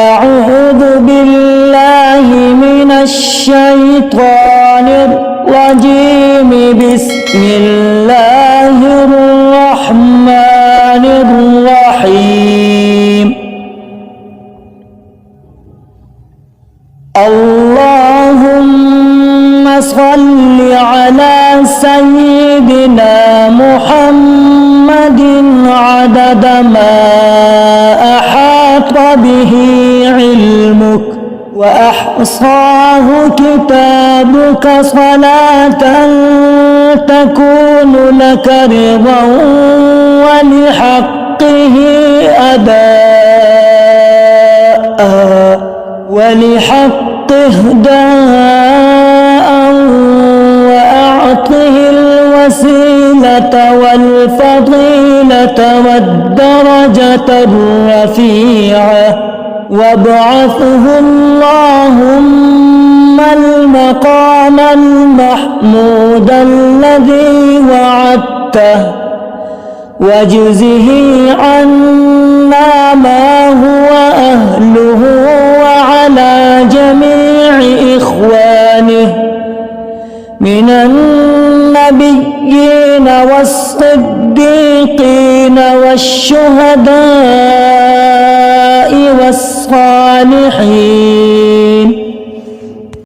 أعوذ بالله من الشيطان الرجيم. بسم الله الرحمن الرحيم. اللهم صل على سيدنا محمد عدد ما أحاط به علمك وأحصاه كتابك، صلاة تكون لك رضا ولحقه أداء ولحقه داء، وأعطه الوسيلة والفضيلة والدرجة الرفيعة، وابعثه اللهم المقام المحمود الذي وعدته، واجزه عنا ما هو أهله وعلى جميع إخوانه من النبيين والصديقين والشهداء والصالحين